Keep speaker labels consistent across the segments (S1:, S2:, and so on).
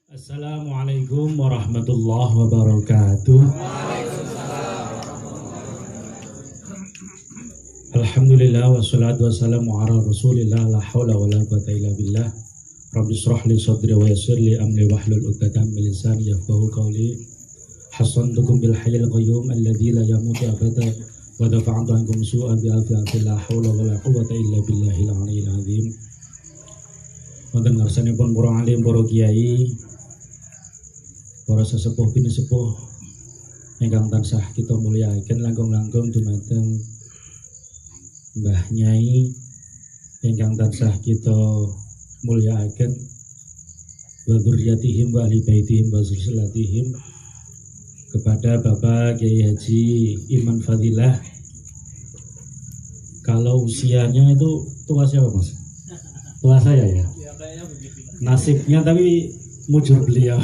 S1: Assalamualaikum warahmatullahi wabarakatuh. Alhamdulillah wassalatu wassalamu ala rasulillah la hawla wa la quwata illa billah. Rabbi shrah li sadri wa yassir li amri wahlul 'uqdatam min lisani yafqahu qawli. Hasantukum bil hayyil qayyum alladzi la yamutu abada wa dafa'tu ankum su'a bi afiyatin la hawla wa la quwata illa billahil 'aliyyil 'azim. Wonten ngarsanipun para alim, para kiai, para sesepuh bini sepuh ingkang tansah kita mulyakaken langkung-langkung dumateng Mbah Nyai ingkang tansah kita mulyakaken wa dzurriyyatihim wa ahli baitihim wa zurriyatihim, kepada Bapak Kiai Haji Iman Fadilah. Kalau usianya itu tua siapa Mas? Tua saya ya? Nasibnya tapi mujur beliau.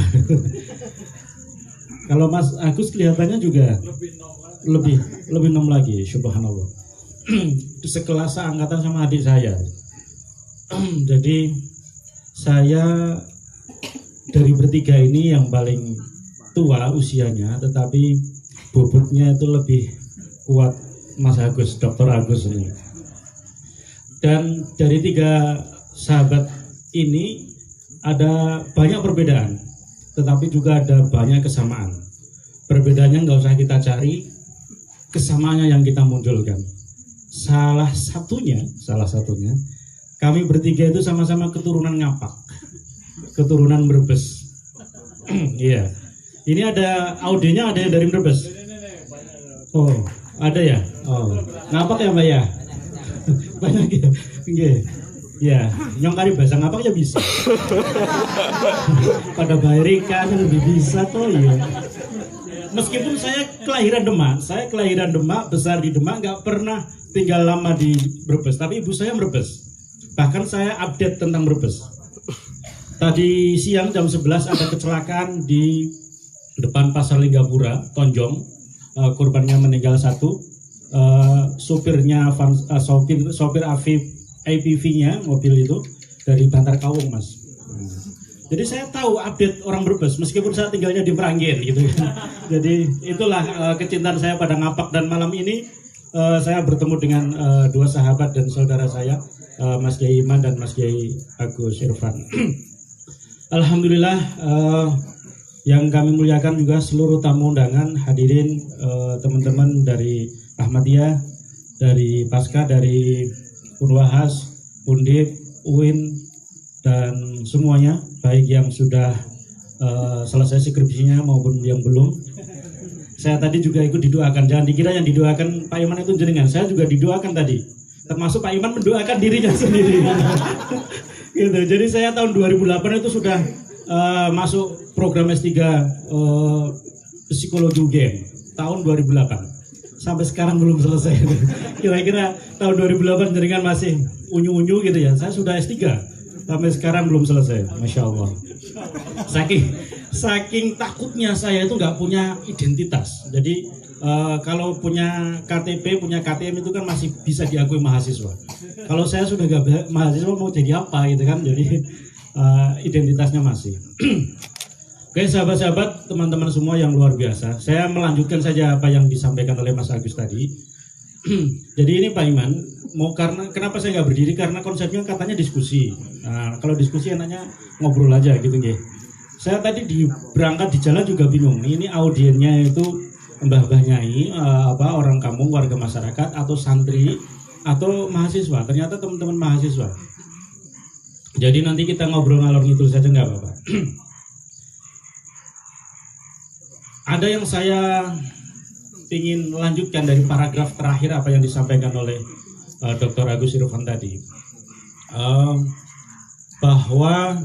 S1: Kalau Mas Agus kelihatannya juga lebih nom lagi, subhanallah. Sekelas angkatan sama adik saya. Jadi saya dari bertiga ini yang paling tua usianya, tetapi bobotnya itu lebih kuat Mas Agus, Dr. Agus ini. Dan dari tiga sahabat ini ada banyak perbedaan, tetapi juga ada banyak kesamaan. Perbedaannya nggak usah kita cari, kesamaannya yang kita munculkan. Salah satunya, kami bertiga itu sama-sama keturunan Ngapak, keturunan Brebes. Iya, ini ada audionya, ada yang dari Brebes. Oh, ada ya? Oh, Ngapak ya Mbak ya? Banyak ya? Iya. Ya, nyong kari bahasa Ngapak ya bisa. Pada bayari kan lebih bisa tuh ya. Meskipun saya kelahiran Demak, besar di Demak, nggak pernah tinggal lama di Brebes. Tapi ibu saya Brebes. Bahkan saya update tentang Brebes. Tadi siang jam 11 ada kecelakaan di depan Pasar Linggapura, Tonjong. Korbannya meninggal satu. Sopirnya sopir APV-nya mobil itu dari Bantar Kawung, Mas. Jadi saya tahu update orang Brebes meskipun saya tinggalnya di Meranggen gitu. Jadi itulah kecintaan saya pada Ngapak, dan malam ini saya bertemu dengan dua sahabat dan saudara saya, Mas Kiai Iman dan Mas Kiai Agus Irfan. Alhamdulillah, yang kami muliakan juga seluruh tamu undangan, hadirin, teman-teman dari Ahmadiyah, dari Pasca, dari Unwahas, Undip, UIN, dan semuanya, baik yang sudah selesai skripsinya maupun yang belum. Saya tadi juga ikut didoakan, jangan dikira yang didoakan Pak Iman itu jenengan, saya juga didoakan tadi, termasuk Pak Iman mendoakan dirinya sendiri. Gitu. Jadi saya tahun 2008 itu sudah masuk program S3 psikologi UGM tahun 2008. Sampai sekarang belum selesai. Kira-kira tahun 2008 jenengan masih unyu-unyu gitu ya. Saya sudah S3 sampai sekarang belum selesai. Masya Allah. Saking takutnya saya itu nggak punya identitas. Jadi kalau punya KTP, punya KTM itu kan masih bisa diakui mahasiswa. Kalau saya sudah nggak mahasiswa, mau jadi apa gitu kan. Jadi identitasnya masih. Oke, sahabat-sahabat, teman-teman semua yang luar biasa, saya melanjutkan saja apa yang disampaikan oleh Mas Agus tadi. Jadi ini Pak Iman, kenapa saya nggak berdiri, karena konsepnya katanya diskusi. Nah, kalau diskusi enaknya ngobrol aja gitu nggih. Saya tadi berangkat di jalan juga bingung. Ini audiennya itu mbah-mbah Nyai, orang kampung, warga masyarakat, atau santri, atau mahasiswa. Ternyata teman-teman mahasiswa. Jadi nanti kita ngobrol ngalor ngidul saja nggak apa-apa. Ada yang saya ingin lanjutkan dari paragraf terakhir apa yang disampaikan oleh Dr. Agus Irfan tadi, bahwa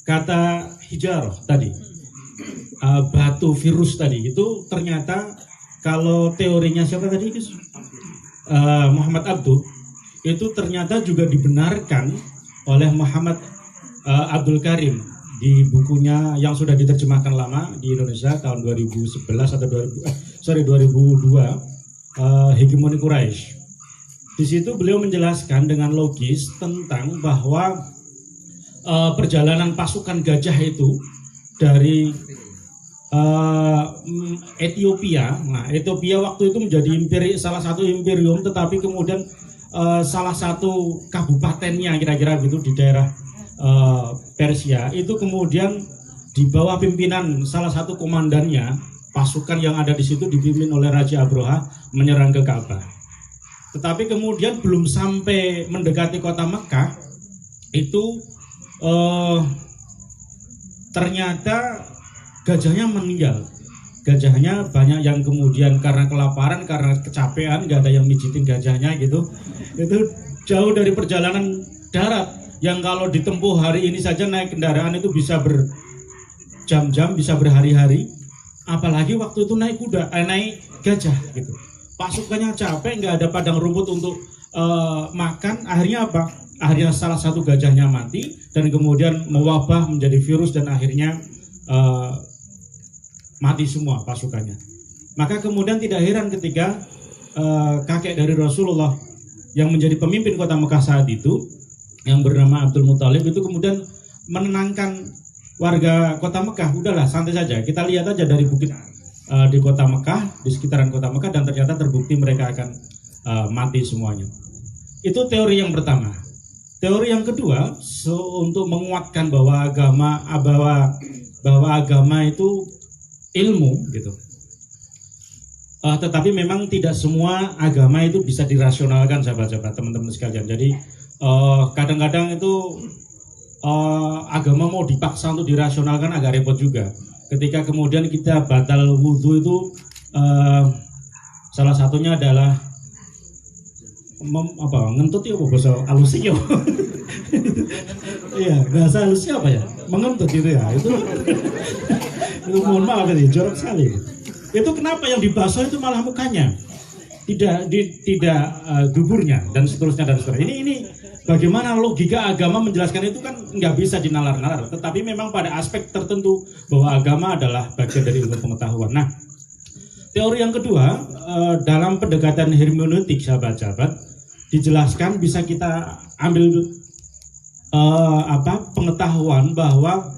S1: kata hijarah tadi, batu virus tadi, itu ternyata kalau teorinya siapa tadi? Muhammad Abduh, itu ternyata juga dibenarkan oleh Muhammad Abdul Karim di bukunya yang sudah diterjemahkan lama di Indonesia tahun 2011 atau 2002, Hegemoni Quraisy. Di situ beliau menjelaskan dengan logis tentang bahwa perjalanan pasukan gajah itu dari Ethiopia. Nah, Ethiopia waktu itu menjadi salah satu imperium, tetapi kemudian salah satu kabupatennya kira-kira gitu di daerah Persia itu kemudian di bawah pimpinan salah satu komandannya, pasukan yang ada di situ dipimpin oleh Raja Abroha menyerang ke Ka'bah. Tetapi kemudian belum sampai mendekati kota Mekah itu ternyata gajahnya meninggal. Gajahnya banyak yang kemudian karena kelaparan, karena kecapean, nggak ada yang mijitin gajahnya gitu. Itu jauh dari perjalanan darat yang kalau ditempuh hari ini saja naik kendaraan itu bisa berjam-jam, bisa berhari-hari. Apalagi waktu itu naik kuda, naik gajah gitu. Pasukannya capek, nggak ada padang rumput untuk makan. Akhirnya apa? Akhirnya salah satu gajahnya mati dan kemudian mewabah menjadi virus dan akhirnya mati semua pasukannya. Maka kemudian tidak heran ketika kakek dari Rasulullah yang menjadi pemimpin kota Mekah saat itu, yang bernama Abdul Muthalib, itu kemudian menenangkan warga kota Mekah. Udahlah, santai saja, kita lihat aja dari bukit di kota Mekah, di sekitaran kota Mekah, dan ternyata terbukti mereka akan mati semuanya. Itu teori yang pertama. Teori yang kedua, untuk menguatkan bahwa agama itu ilmu gitu. Tetapi memang tidak semua agama itu bisa dirasionalkan, sahabat-sahabat, teman-teman sekalian. Jadi kadang-kadang itu agama mau dipaksa untuk dirasionalkan agak repot juga. Ketika kemudian kita batal wudhu itu salah satunya adalah ngentut ya, bahasa halusnya. Iya, bahasa halusnya apa ya? Mengentut gitu ya. Itu mohon maaf ini jorok sekali. Itu kenapa yang dibasuh itu malah mukanya, tidak duburnya dan seterusnya dan seterusnya. Ini bagaimana logika agama menjelaskan itu kan nggak bisa dinalar-nalar. Tetapi memang pada aspek tertentu bahwa agama adalah bagian dari ilmu pengetahuan. Nah, teori yang kedua dalam pendekatan hermeneutik, sahabat-sahabat, dijelaskan bisa kita ambil pengetahuan bahwa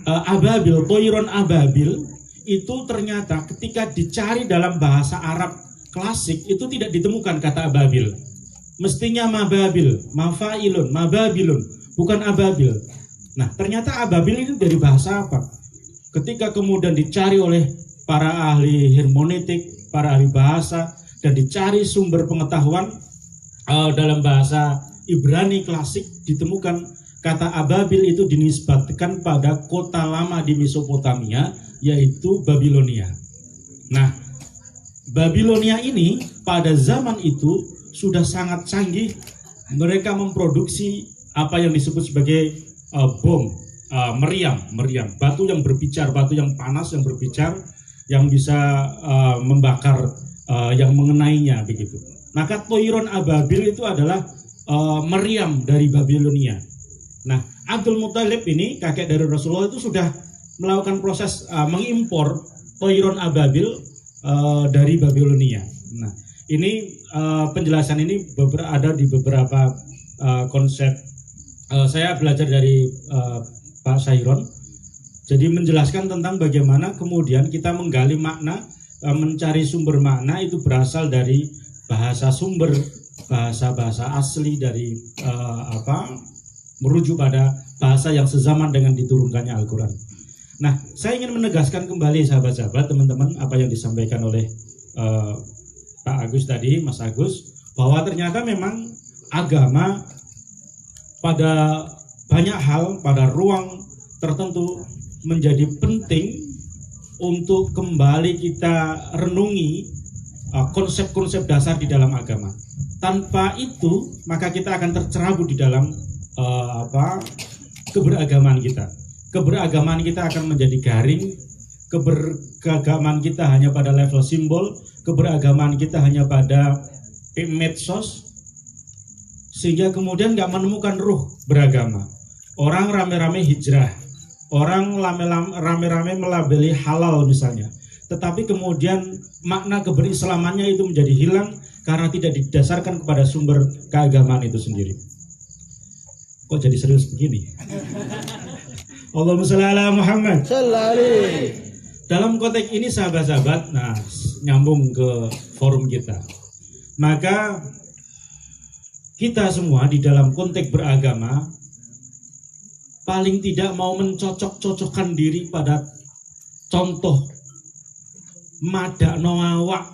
S1: ababil, toiron ababil itu ternyata ketika dicari dalam bahasa Arab klasik itu tidak ditemukan kata ababil. Mestinya mababil, mafailun, mababilun, bukan ababil. Nah, ternyata ababil itu dari bahasa apa? Ketika kemudian dicari oleh para ahli hermeneutik, para ahli bahasa, dan dicari sumber pengetahuan dalam bahasa Ibrani klasik, ditemukan kata ababil itu dinisbatkan pada kota lama di Mesopotamia, yaitu Babilonia. Nah, Babilonia ini pada zaman itu sudah sangat canggih. Mereka memproduksi apa yang disebut sebagai bom, meriam, batu yang berbicara, batu yang panas yang berbicara, yang bisa membakar yang mengenainya begitu. Maka toiron ababil itu adalah meriam dari Babilonia. Nah, Abdul Muthalib ini kakek dari Rasulullah itu sudah melakukan proses mengimpor toiron ababil dari Babilonia. Nah, ini penjelasan ini ada di beberapa konsep. Saya belajar dari Pak Sairon. Jadi menjelaskan tentang bagaimana kemudian kita menggali makna, mencari sumber makna itu berasal dari bahasa sumber, bahasa asli dari merujuk pada bahasa yang sezaman dengan diturunkannya Al-Quran. Nah, saya ingin menegaskan kembali sahabat-sahabat, teman-teman, apa yang disampaikan oleh Pak Agus tadi, Mas Agus, bahwa ternyata memang agama pada banyak hal, pada ruang tertentu menjadi penting untuk kembali kita renungi konsep-konsep dasar di dalam agama. Tanpa itu, maka kita akan tercerabut di dalam keberagaman kita. Keberagaman kita akan menjadi garing, keberagaman kita hanya pada level simbol, keberagaman kita hanya pada medsos, sehingga kemudian nggak menemukan ruh beragama. Orang rame-rame hijrah, orang rame-rame melabeli halal misalnya, tetapi kemudian makna keberislamannya itu menjadi hilang karena tidak didasarkan kepada sumber keagamaan itu sendiri. Kok jadi serius begini? Allahumma shalli ala Muhammad. Dalam konteks ini sahabat-sahabat, nah nyambung ke forum kita. Maka kita semua di dalam konteks beragama paling tidak mau mencocok-cocokkan diri pada contoh madakno awak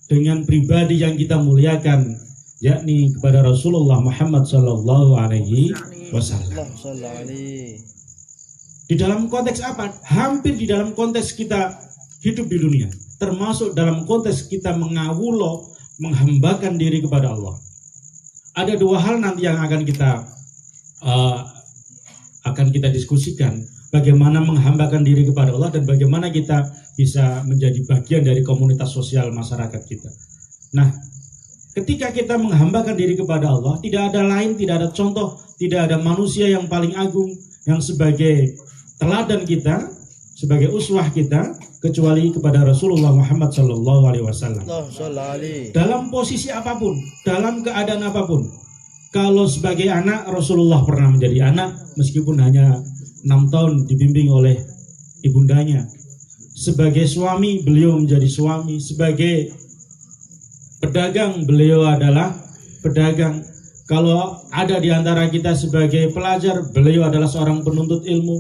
S1: dengan pribadi yang kita muliakan, yakni kepada Rasulullah Muhammad sallallahu alaihi wasallam. Di dalam konteks apa? Hampir di dalam konteks kita hidup di dunia, termasuk dalam konteks kita mengawulo, menghambakan diri kepada Allah. Ada dua hal nanti yang akan kita diskusikan, bagaimana menghambakan diri kepada Allah dan bagaimana kita bisa menjadi bagian dari komunitas sosial masyarakat kita. Nah, ketika kita menghambakan diri kepada Allah, tidak ada lain, tidak ada contoh, tidak ada manusia yang paling agung yang sebagai teladan kita, sebagai uswah kita, kecuali kepada Rasulullah Muhammad sallallahu alaihi wasallam. Dalam posisi apapun, dalam keadaan apapun. Kalau sebagai anak, Rasulullah pernah menjadi anak meskipun hanya 6 tahun dibimbing oleh ibundanya. Sebagai suami, beliau menjadi suami. Sebagai pedagang, beliau adalah pedagang. Kalau ada di antara kita sebagai pelajar, beliau adalah seorang penuntut ilmu.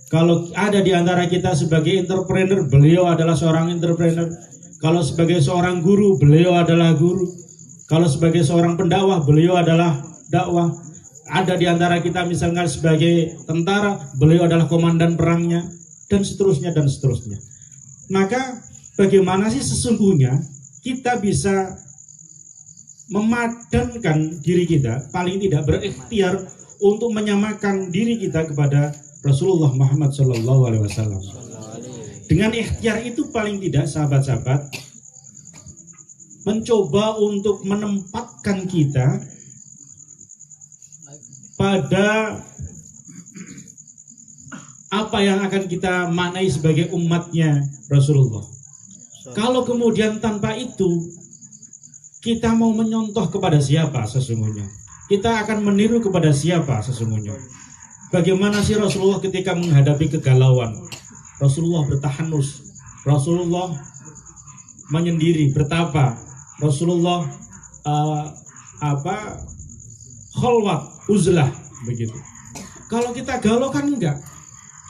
S1: Kalau ada di antara kita sebagai entrepreneur, beliau adalah seorang entrepreneur. Kalau sebagai seorang guru, beliau adalah guru. Kalau sebagai seorang pendakwah, beliau adalah dakwah. Ada di antara kita misalkan sebagai tentara, beliau adalah komandan perangnya, dan seterusnya dan seterusnya. Maka bagaimana sih sesungguhnya kita bisa memadankan diri kita, paling tidak berikhtiar untuk menyamakan diri kita kepada Rasulullah Muhammad Sallallahu Alaihi Wasallam. Dengan ikhtiar itu paling tidak sahabat-sahabat mencoba untuk menempatkan kita pada apa yang akan kita maknai sebagai umatnya Rasulullah. Kalau kemudian tanpa itu kita mau menyontoh kepada siapa sesungguhnya? Kita akan meniru kepada siapa sesungguhnya? Bagaimana sih Rasulullah ketika menghadapi kegalauan? Rasulullah bertahanus, Rasulullah menyendiri, bertapa, Rasulullah khalwat, uzlah, begitu. Kalau kita galau kan enggak.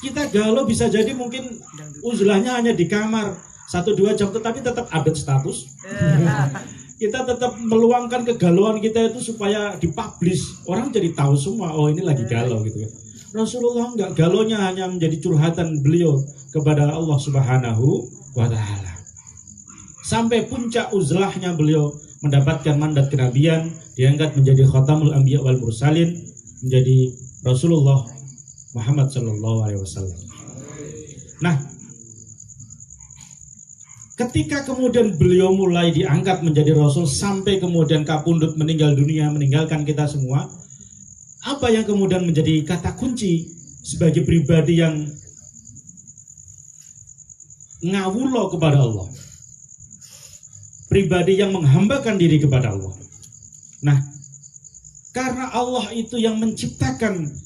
S1: Kita galau bisa jadi mungkin uzlahnya hanya di kamar 1-2 jam, tetapi tetap update status. Kita tetap meluangkan kegalauan kita itu supaya dipublish, orang jadi tahu semua, oh ini lagi galau gitu. Rasulullah enggak, galonya hanya menjadi curhatan beliau kepada Allah Subhanahu wa Ta'ala. Sampai puncak uzlahnya beliau mendapatkan mandat kenabian, diangkat menjadi khatamul anbiya wal mursalin, menjadi Rasulullah Muhammad sallallahu alaihi wasallam. Nah, ketika kemudian beliau mulai diangkat menjadi Rasul sampai kemudian kapundhut meninggal dunia, meninggalkan kita semua, apa yang kemudian menjadi kata kunci sebagai pribadi yang ngawulo kepada Allah, pribadi yang menghambakan diri kepada Allah? Nah, karena Allah itu yang menciptakan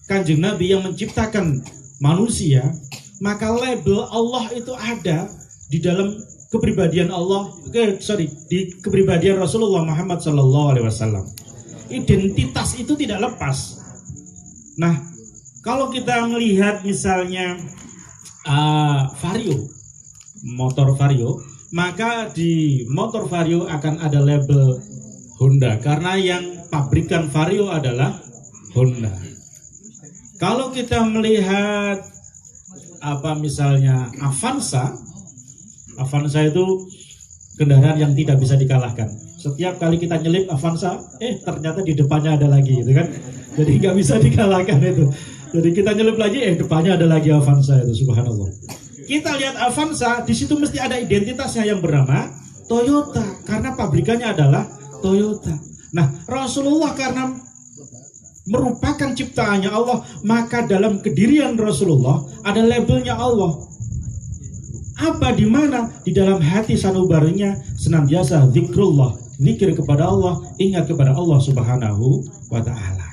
S1: Kanjeng Nabi, yang menciptakan manusia, maka label Allah itu ada di dalam kepribadian Allah, di kepribadian Rasulullah Muhammad sallallahu alaihi wasallam. Identitas itu tidak lepas. Nah, kalau kita melihat misalnya Vario, motor Vario, maka di motor Vario akan ada label Honda karena yang pabrikan Vario adalah Honda. Kalau kita melihat misalnya Avanza itu kendaraan yang tidak bisa dikalahkan. Setiap kali kita nyelip Avanza, ternyata di depannya ada lagi, gitu kan? Jadi nggak bisa dikalahkan itu. Jadi kita nyelip lagi, depannya ada lagi Avanza itu, subhanallah. Kita lihat Avanza, di situ mesti ada identitasnya yang bernama Toyota, karena pabrikannya adalah Toyota. Nah, Rasulullah karena merupakan ciptaannya Allah, maka dalam kedirian Rasulullah ada labelnya Allah. Apa di mana? Di dalam hati sanubarinya senantiasa zikrullah, zikir kepada Allah, ingat kepada Allah Subhanahu wa Ta'ala.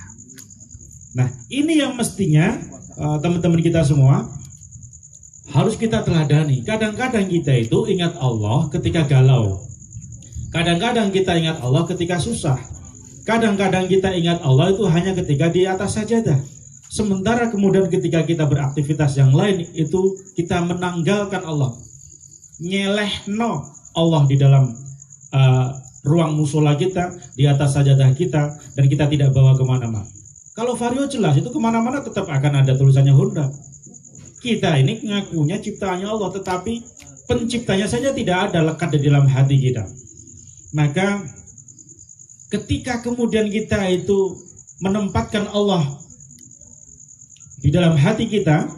S1: Nah, ini yang mestinya teman-teman kita semua harus kita teladani. Kadang-kadang kita itu ingat Allah ketika galau. Kadang-kadang kita ingat Allah ketika susah. Kadang-kadang kita ingat Allah itu hanya ketika di atas sajadah. Sementara kemudian ketika kita beraktivitas yang lain itu kita menanggalkan Allah. Nyelehno Allah di dalam ruang musola kita, di atas sajadah kita, dan kita tidak bawa kemana-mana. Kalau Vario jelas itu kemana-mana tetap akan ada tulisannya Honda. Kita ini ngakunya ciptaannya Allah, tetapi penciptanya saja tidak ada lekat di dalam hati kita. Maka ketika kemudian kita itu menempatkan Allah di dalam hati kita,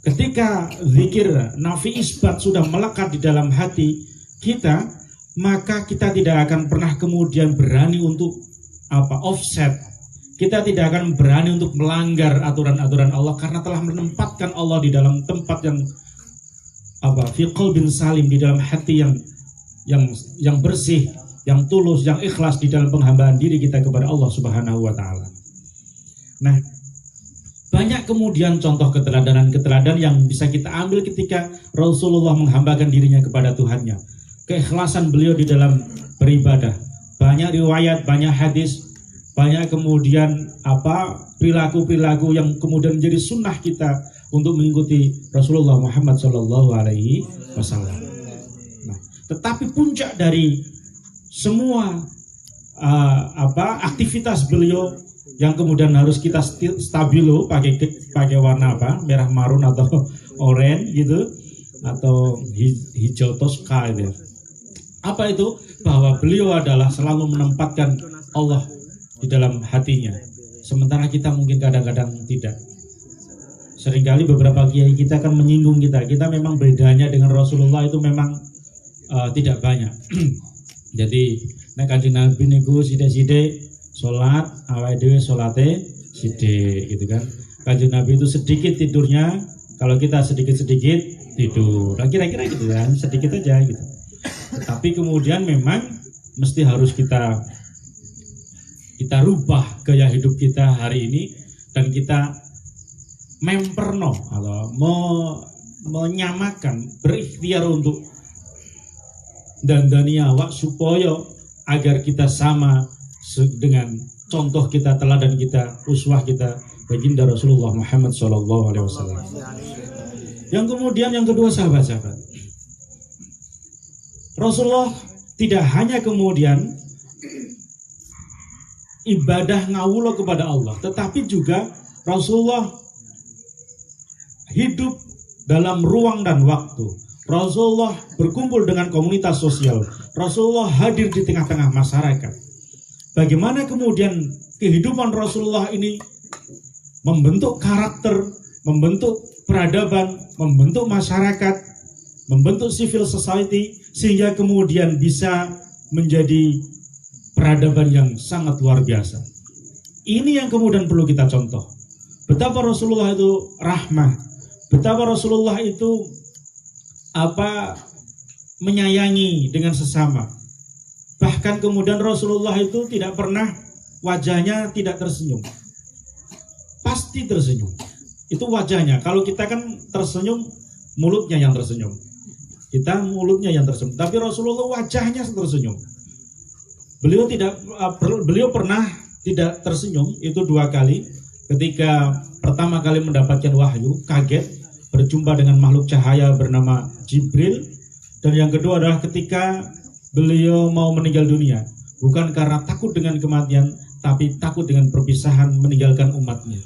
S1: ketika zikir nafi isbat sudah melekat di dalam hati kita, maka kita tidak akan pernah kemudian berani untuk offset. Kita tidak akan berani untuk melanggar aturan-aturan Allah karena telah menempatkan Allah di dalam tempat yang fi qalbin salim, di dalam hati yang bersih, yang tulus, yang ikhlas di dalam penghambaan diri kita kepada Allah Subhanahu wa taala. Nah, banyak kemudian contoh keteladanan-keteladanan yang bisa kita ambil ketika Rasulullah menghambakan dirinya kepada Tuhannya. Keikhlasan beliau di dalam beribadah. Banyak riwayat, banyak hadis, banyak kemudian perilaku-perilaku yang kemudian menjadi sunnah kita untuk mengikuti Rasulullah Muhammad SAW. Nah, tetapi puncak dari semua aktivitas beliau yang kemudian harus kita stabilo pakai warna merah marun atau oranye gitu, atau hijau toska gitu. Apa itu? Bahwa beliau adalah selalu menempatkan Allah di dalam hatinya. Sementara kita mungkin kadang-kadang tidak. Seringkali beberapa kiai kita kan menyinggung kita. Kita memang bedanya dengan Rasulullah itu memang tidak banyak. Jadi nek Kanjeng Nabi niku sithik-sithik salat, awake dhewe salate sithik gitu kan. Kanjeng Nabi itu sedikit tidurnya, kalau kita sedikit-sedikit tidur. Nah, kira-kira gitu kan, sedikit aja gitu. Tetapi kemudian memang mesti harus kita rubah gaya hidup kita hari ini, dan kita memperno atau menyamakan, berikhtiar untuk dandani awak supaya agar kita sama dengan contoh kita, teladan kita, uswah kita, baginda Rasulullah Muhammad SAW. Yang kemudian yang kedua, sahabat-sahabat, Rasulullah tidak hanya kemudian ibadah ngawula kepada Allah, tetapi juga Rasulullah hidup dalam ruang dan waktu. Rasulullah berkumpul dengan komunitas sosial. Rasulullah hadir di tengah-tengah masyarakat. Bagaimana kemudian kehidupan Rasulullah ini membentuk karakter, membentuk peradaban, membentuk masyarakat, membentuk civil society, sehingga kemudian bisa menjadi peradaban yang sangat luar biasa. Ini yang kemudian perlu kita contoh. Betapa Rasulullah itu rahmah, betapa Rasulullah itu menyayangi dengan sesama. Bahkan kemudian Rasulullah itu tidak pernah wajahnya tidak tersenyum. Pasti tersenyum. Itu wajahnya. Kalau kita kan tersenyum, mulutnya yang tersenyum. Kita mulutnya yang tersenyum. Tapi Rasulullah wajahnya tersenyum. Beliau pernah tidak tersenyum itu 2 kali. Ketika pertama kali mendapatkan wahyu, kaget berjumpa dengan makhluk cahaya bernama Jibril. Dan yang kedua adalah ketika beliau mau meninggal dunia, bukan karena takut dengan kematian, tapi takut dengan perpisahan meninggalkan umatnya.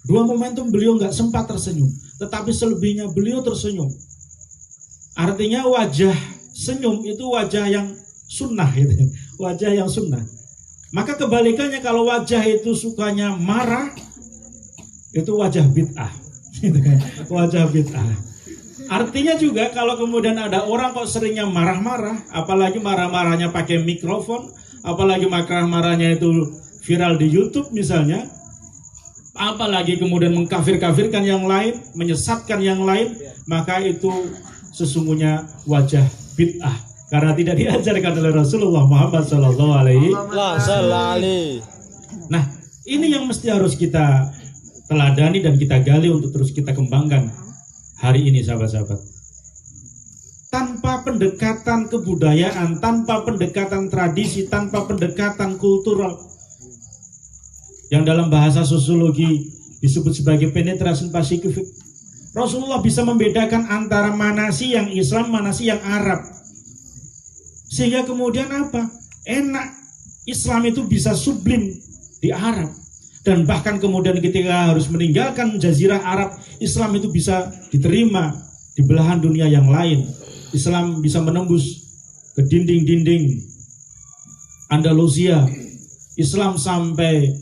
S1: 2 momentum beliau nggak sempat tersenyum, tetapi selebihnya beliau tersenyum. Artinya wajah senyum itu wajah yang sunnah, gitu. Wajah yang sunnah. Maka kebalikannya, kalau wajah itu sukanya marah, itu wajah bid'ah. Wajah bid'ah. Artinya juga kalau kemudian ada orang kok seringnya marah-marah, apalagi marah-marahnya pakai mikrofon, apalagi marah-marahnya itu viral di YouTube misalnya, apalagi kemudian mengkafir-kafirkan yang lain, menyesatkan yang lain, maka itu sesungguhnya wajah bid'ah karena tidak diajarkan oleh Rasulullah Muhammad Sallallahu Alaihi Wasallam. Nah, ini yang mesti harus kita teladani dan kita gali untuk terus kita kembangkan hari ini, sahabat-sahabat. Tanpa pendekatan kebudayaan, tanpa pendekatan tradisi, tanpa pendekatan kultural, yang dalam bahasa sosiologi disebut sebagai penetration psikifik, Rasulullah bisa membedakan antara mana sih yang Islam, mana sih yang Arab. Sehingga kemudian apa? Enak, Islam itu bisa sublim di Arab. Dan bahkan kemudian ketika harus meninggalkan Jazirah Arab, Islam itu bisa diterima di belahan dunia yang lain. Islam bisa menembus ke dinding-dinding Andalusia, Islam sampai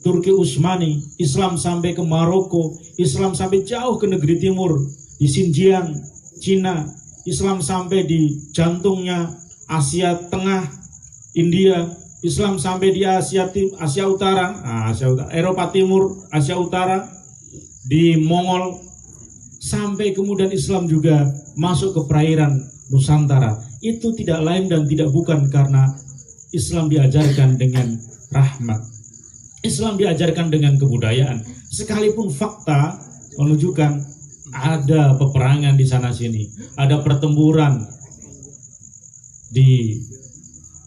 S1: Turki Utsmani, Islam sampai ke Maroko, Islam sampai jauh ke negeri timur, di Xinjiang, Cina, Islam sampai di jantungnya Asia Tengah, India, Islam sampai di Asia Utara, Eropa Timur, Asia Utara, di Mongol, sampai kemudian Islam juga masuk ke perairan Nusantara. Itu tidak lain dan tidak bukan karena Islam diajarkan dengan rahmat, Islam diajarkan dengan kebudayaan. Sekalipun fakta menunjukkan ada peperangan di sana sini, ada pertempuran di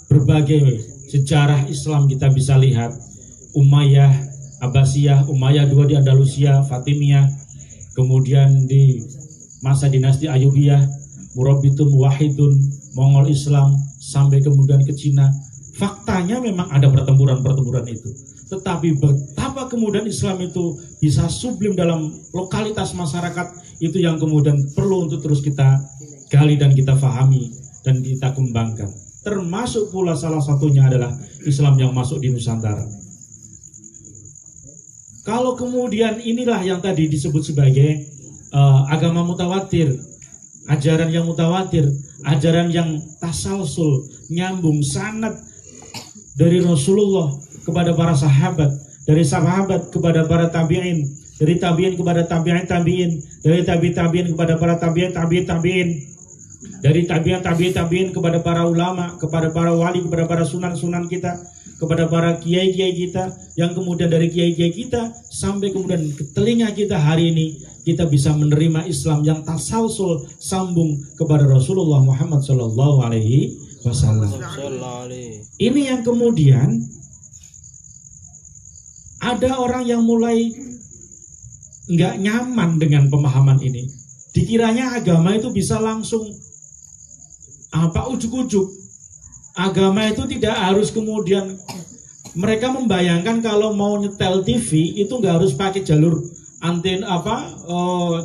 S1: berbagai sejarah Islam kita bisa lihat. Umayyah, Abbasiyah, Umayyah II di Andalusia, Fatimiyah, kemudian di masa dinasti Ayubiyah, Murabbitun, Wahidun, Mongol Islam, sampai kemudian ke Cina. Faktanya memang ada pertempuran-pertempuran itu. Tetapi betapa kemudian Islam itu bisa sublim dalam lokalitas masyarakat, itu yang kemudian perlu untuk terus kita gali dan kita fahami dan kita kembangkan. Termasuk pula salah satunya adalah Islam yang masuk di Nusantara. Kalau kemudian inilah yang tadi disebut sebagai agama mutawatir, ajaran yang mutawatir, ajaran yang tasalsul, nyambung sanad dari Rasulullah kepada para sahabat, dari sahabat kepada para tabi'in, dari tabi'in kepada tabi'in, dari tabi'in kepada para tabi'in, dari tabi'in kepada para ulama, kepada para wali, kepada para sunan kita, kepada para kiai-kiai kita, yang kemudian dari kiai-kiai kita sampai kemudian ke telinga kita hari ini, kita bisa menerima Islam yang tasalsul, sambung kepada Rasulullah Muhammad Sallallahu Alaihi Wasallam. Ini yang kemudian ada orang yang mulai nggak nyaman dengan pemahaman ini. Dikiranya agama itu bisa langsung ujuk-ujuk. Agama itu tidak harus kemudian, mereka membayangkan kalau mau nyetel TV itu nggak harus pakai jalur anten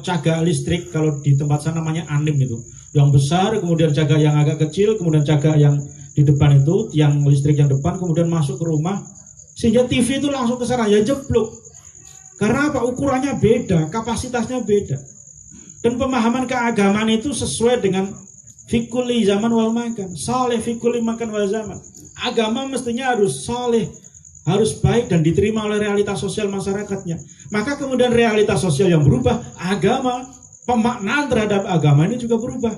S1: cagak listrik. Kalau di tempat sana namanya anim itu, yang besar, kemudian cagak yang agak kecil, kemudian cagak yang di depan itu, yang listrik yang depan, kemudian masuk ke rumah, sehingga TV itu langsung ke sana, ya jeblok. Karena apa? Ukurannya beda, kapasitasnya beda. Dan pemahaman keagamaan itu sesuai dengan fikuli zaman wal makan, saleh fikuli makan wal zaman. Agama mestinya harus saleh, harus baik dan diterima oleh realitas sosial masyarakatnya. Maka kemudian realitas sosial yang berubah, agama, pemaknaan terhadap agama ini juga berubah.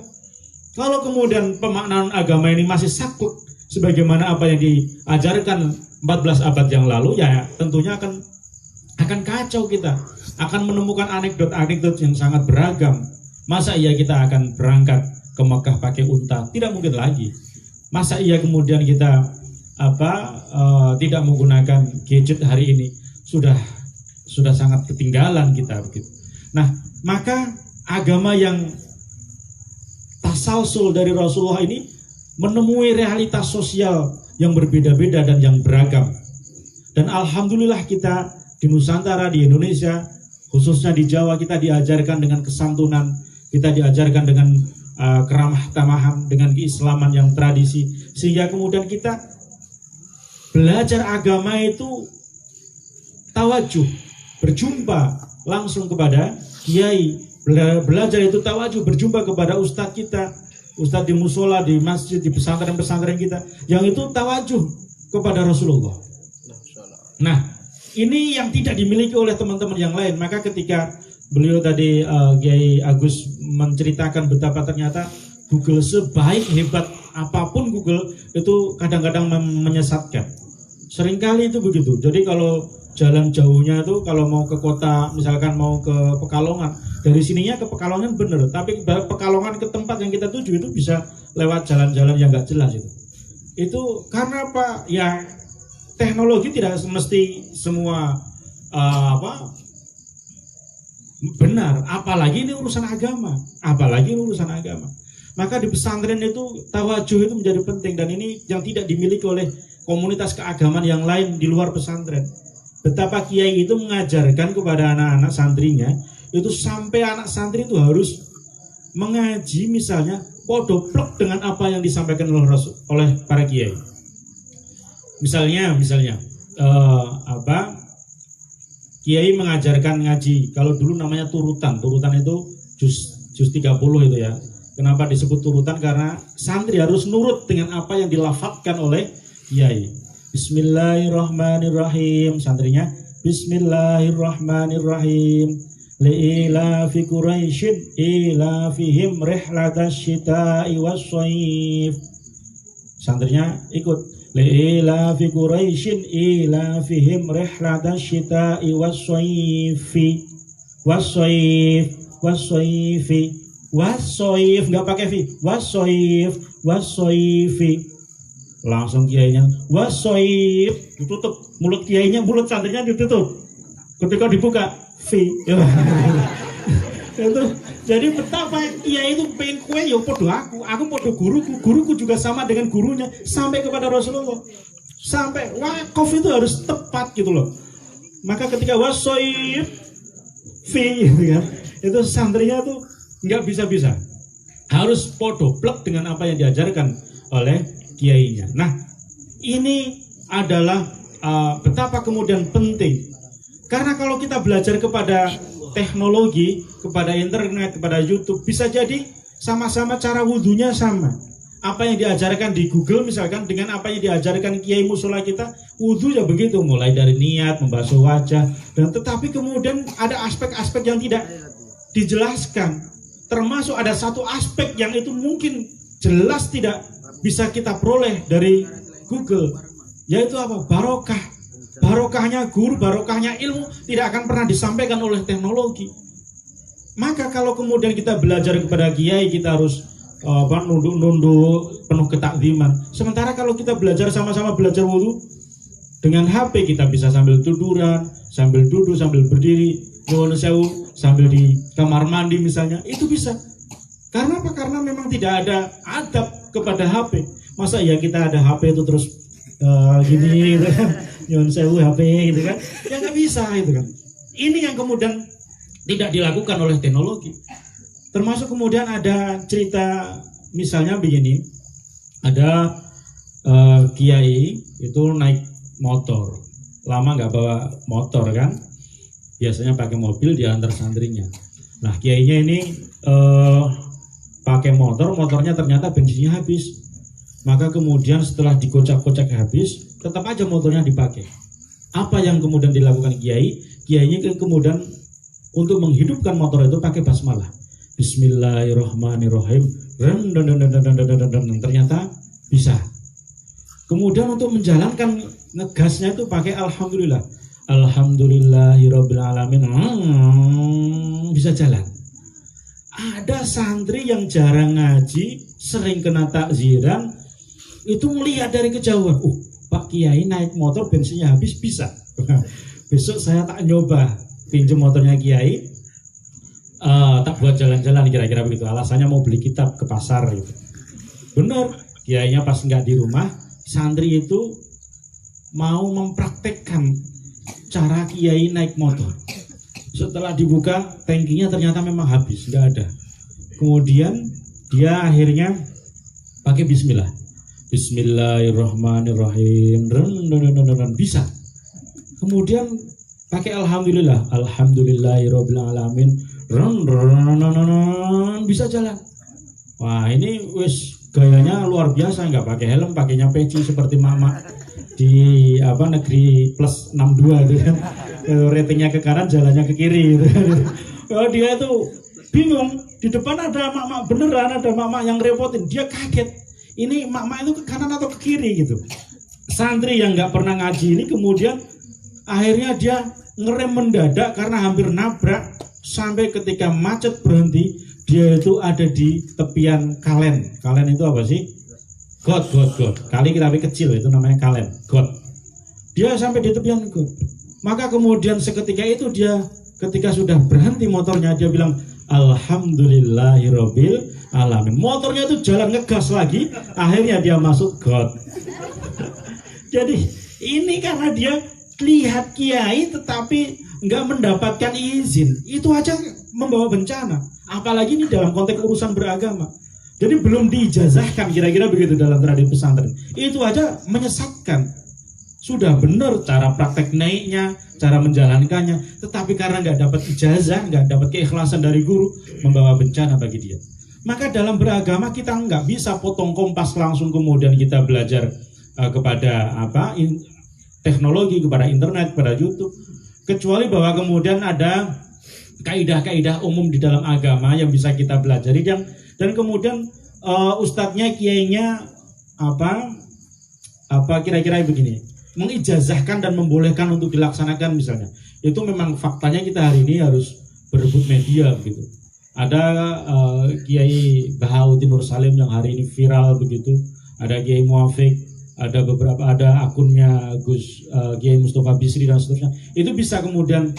S1: Kalau kemudian pemaknaan agama ini masih saklek sebagaimana apa yang diajarkan 14 abad yang lalu, ya tentunya akan kacau kita, akan menemukan anekdot-anekdot yang sangat beragam. Masa iya kita akan berangkat ke Mekah pakai unta? Tidak mungkin lagi. Masa iya kemudian kita tidak menggunakan gadget hari ini? Sudah sangat ketinggalan kita begitu. Nah, maka agama yang tasalsul dari Rasulullah ini menemui realitas sosial yang berbeda-beda dan yang beragam. Dan alhamdulillah kita di Nusantara, di Indonesia, khususnya di Jawa, kita diajarkan dengan kesantunan, kita diajarkan dengan keramah tamahan, dengan keislaman yang tradisi, sehingga kemudian kita belajar agama itu tawajuh, berjumpa langsung kepada kiai, belajar itu tawajuh, berjumpa kepada ustadz kita, ustadz di musola, di masjid, di pesantren-pesantren kita, yang itu tawajuh kepada Rasulullah. Nah, ini yang tidak dimiliki oleh teman-teman yang lain. Maka ketika beliau tadi Kiai Agus menceritakan betapa ternyata Google sebaik hebat apapun Google itu kadang-kadang menyesatkan. Seringkali itu begitu. Jadi kalau jalan jauhnya itu kalau mau ke kota, misalkan mau ke Pekalongan, dari sininya ke Pekalongan bener, tapi Pekalongan ke tempat yang kita tuju itu bisa lewat jalan-jalan yang nggak jelas itu. Itu karena apa? Ya teknologi tidak mesti semua benar, apalagi ini urusan agama, Maka di pesantren itu tawajuh itu menjadi penting, dan ini yang tidak dimiliki oleh komunitas keagamaan yang lain di luar pesantren. Betapa kiai itu mengajarkan kepada anak-anak santrinya itu sampai anak santri itu harus mengaji misalnya podoplek dengan apa yang disampaikan oleh para kiai. Misalnya kiai mengajarkan ngaji, kalau dulu namanya turutan itu juz 30 itu ya. Kenapa disebut turutan? Karena santri harus nurut dengan apa yang dilafadzkan oleh kiai. Bismillahirrahmanirrahim. Santrinya Bismillahirrahmanirrahim. Li'ilafi Quraisyin ilafihim rihlatash syita'i was-shayf. Santrinya ikut. Li'ilafi Quraisyin ilafihim rihlatash syita'i was-shayfi. Was-shayfi. Wasoif, nggak pakai fi, wasoifi, langsung kiainya wasoif, ditutup mulut kiainya, mulut santrinya ditutup, ketika dibuka fi. Itu jadi betapa kiai itu pengen kue ya podo aku podo guruku juga sama dengan gurunya, sampai kepada Rasulullah, sampai wakaf itu harus tepat gitu loh. Maka ketika wasoif fi gitu kan, itu santrinya tuh nggak bisa-bisa, harus podoplek dengan apa yang diajarkan oleh kiainya. Nah, ini adalah betapa kemudian penting, karena kalau kita belajar kepada teknologi, kepada internet, kepada YouTube, bisa jadi sama-sama cara wudhunya sama. Apa yang diajarkan di Google misalkan dengan apa yang diajarkan kiai musola kita, wudhu ya begitu, mulai dari niat, membasuh wajah, dan tetapi kemudian ada aspek-aspek yang tidak dijelaskan. Termasuk ada satu aspek yang itu mungkin jelas tidak bisa kita peroleh dari Google, yaitu apa? Barokah. Barokahnya guru, barokahnya ilmu tidak akan pernah disampaikan oleh teknologi. Maka kalau kemudian kita belajar kepada kiai, kita harus nunduk-nunduk penuh ketakziman. Sementara kalau kita belajar sama-sama belajar wudhu dengan HP, kita bisa sambil tiduran, sambil duduk, sambil berdiri, nyuwun sewu, sambil di kamar mandi misalnya, itu bisa. Karena apa? Karena memang tidak ada adab kepada HP. Masa ya kita ada HP itu terus gini gitu kan, nyuwun sewu HP gitu kan, ya nggak bisa gitu kan. Ini yang kemudian tidak dilakukan oleh teknologi. Termasuk kemudian ada cerita misalnya begini, ada kiai itu naik motor, lama nggak bawa motor kan, biasanya pakai mobil diantar santrinya. Nah kiainya ini pakai motornya ternyata bensinnya habis. Maka kemudian setelah dikocak-kocak habis, tetap aja motornya dipakai. Apa yang kemudian dilakukan kiainya kemudian untuk menghidupkan motor itu pakai basmalah. Bismillahirrahmanirrahim. Ternyata bisa. Kemudian untuk menjalankan ngegasnya itu pakai alhamdulillah. Alhamdulillahirabbil alamin. Bisa jalan. Ada santri yang jarang ngaji, sering kena takziran, itu melihat dari kejauhan. Pak Kiai naik motor bensinnya habis, bisa. Besok saya tak nyoba pinjam motornya Kiai, tak buat jalan-jalan, kira-kira begitu. Alasannya mau beli kitab ke pasar gitu. Bener, Kiainya pas nggak di rumah, santri itu mau mempraktekkan cara Kiai naik motor. Setelah dibuka, tangkinya ternyata memang habis, nggak ada. Kemudian dia akhirnya pakai bismillah. Bismillahirrahmanirrahim. Bisa. Kemudian pakai alhamdulillah. Alhamdulillahirabbil alamin. Bisa jalan. Wah, ini wis gayanya luar biasa, nggak pakai helm, pakainya peci seperti mama di negeri plus 62 gitu kan. Ratingnya ke kanan, jalannya ke kiri gitu. Dia itu bingung, di depan ada mak-mak beneran, ada mak-mak yang repotin. Dia kaget. Ini mak-mak itu ke kanan atau ke kiri gitu. Santri yang nggak pernah ngaji ini kemudian akhirnya dia ngerem mendadak karena hampir nabrak, sampai ketika macet berhenti, dia itu ada di tepian kalen. Kalen itu apa sih? Got. Kali kita kecil itu namanya kalen, got. Dia sampai di tepian got. Maka kemudian seketika itu dia ketika sudah berhenti motornya, dia bilang alhamdulillahirabbil alamin. Motornya itu jalan ngegas lagi, akhirnya dia masuk got. Jadi ini karena dia lihat kiai tetapi nggak mendapatkan izin, itu aja membawa bencana. Apalagi ini dalam konteks urusan beragama. Jadi belum diijazahkan, kira-kira begitu dalam tradisi pesantren. Itu aja menyesatkan. Sudah benar cara praktek naiknya, cara menjalankannya, tetapi karena nggak dapat ijazah, nggak dapat keikhlasan dari guru, membawa bencana bagi dia. Maka dalam beragama kita nggak bisa potong kompas langsung kemudian kita belajar kepada teknologi, kepada internet, kepada YouTube, kecuali bahwa kemudian ada kaidah-kaidah umum di dalam agama yang bisa kita pelajari, dan kemudian ustadznya, kiainya kira-kira begini, mengijazahkan dan membolehkan untuk dilaksanakan misalnya. Itu memang faktanya kita hari ini harus berebut media begitu. Ada Kiai Bahauddin Nur Salim yang hari ini viral begitu, ada Kiai Muafik, ada akunnya Kiai Mustafa Bisri dan seterusnya. Itu bisa kemudian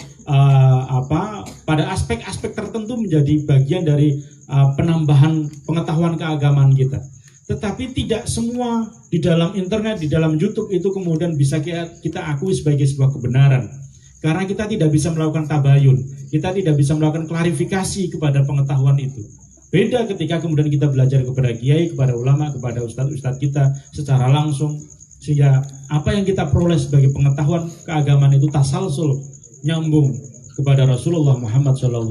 S1: pada aspek-aspek tertentu menjadi bagian dari penambahan pengetahuan keagamaan kita. Tetapi tidak semua di dalam internet, di dalam YouTube itu kemudian bisa kita akui sebagai sebuah kebenaran. Karena kita tidak bisa melakukan tabayun, kita tidak bisa melakukan klarifikasi kepada pengetahuan itu. Beda ketika kemudian kita belajar kepada kiai, kepada ulama, kepada ustadz-ustadz kita secara langsung, sehingga apa yang kita peroleh sebagai pengetahuan keagamaan itu tasalsul, nyambung kepada Rasulullah Muhammad SAW.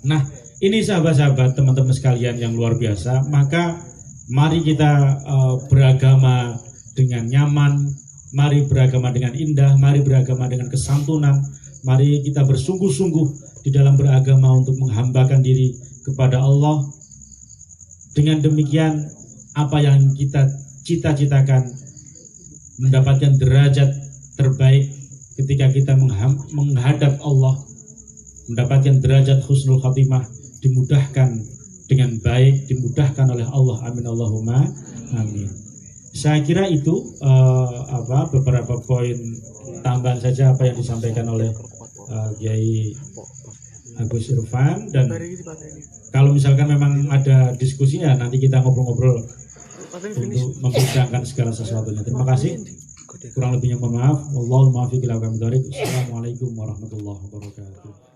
S1: Nah, ini sahabat-sahabat, teman-teman sekalian yang luar biasa. Maka mari kita beragama dengan nyaman, mari beragama dengan indah, mari beragama dengan kesantunan, mari kita bersungguh-sungguh di dalam beragama untuk menghambakan diri kepada Allah. Dengan demikian, apa yang kita cita-citakan, mendapatkan derajat terbaik ketika kita menghadap Allah, mendapatkan derajat husnul khatimah, dimudahkan dengan baik, dimudahkan oleh Allah. Amin Allahumma amin. Saya kira itu beberapa poin tambahan saja apa yang disampaikan oleh Kiai Agus Irfan, dan kalau misalkan memang ada diskusi ya nanti kita ngobrol-ngobrol untuk mempersiapkan segala sesuatunya. Terima kasih. Kurang lebihnya mohon maaf. Wallahul muwaffiq ila aqwamit thoriq. Assalamualaikum warahmatullahi wabarakatuh.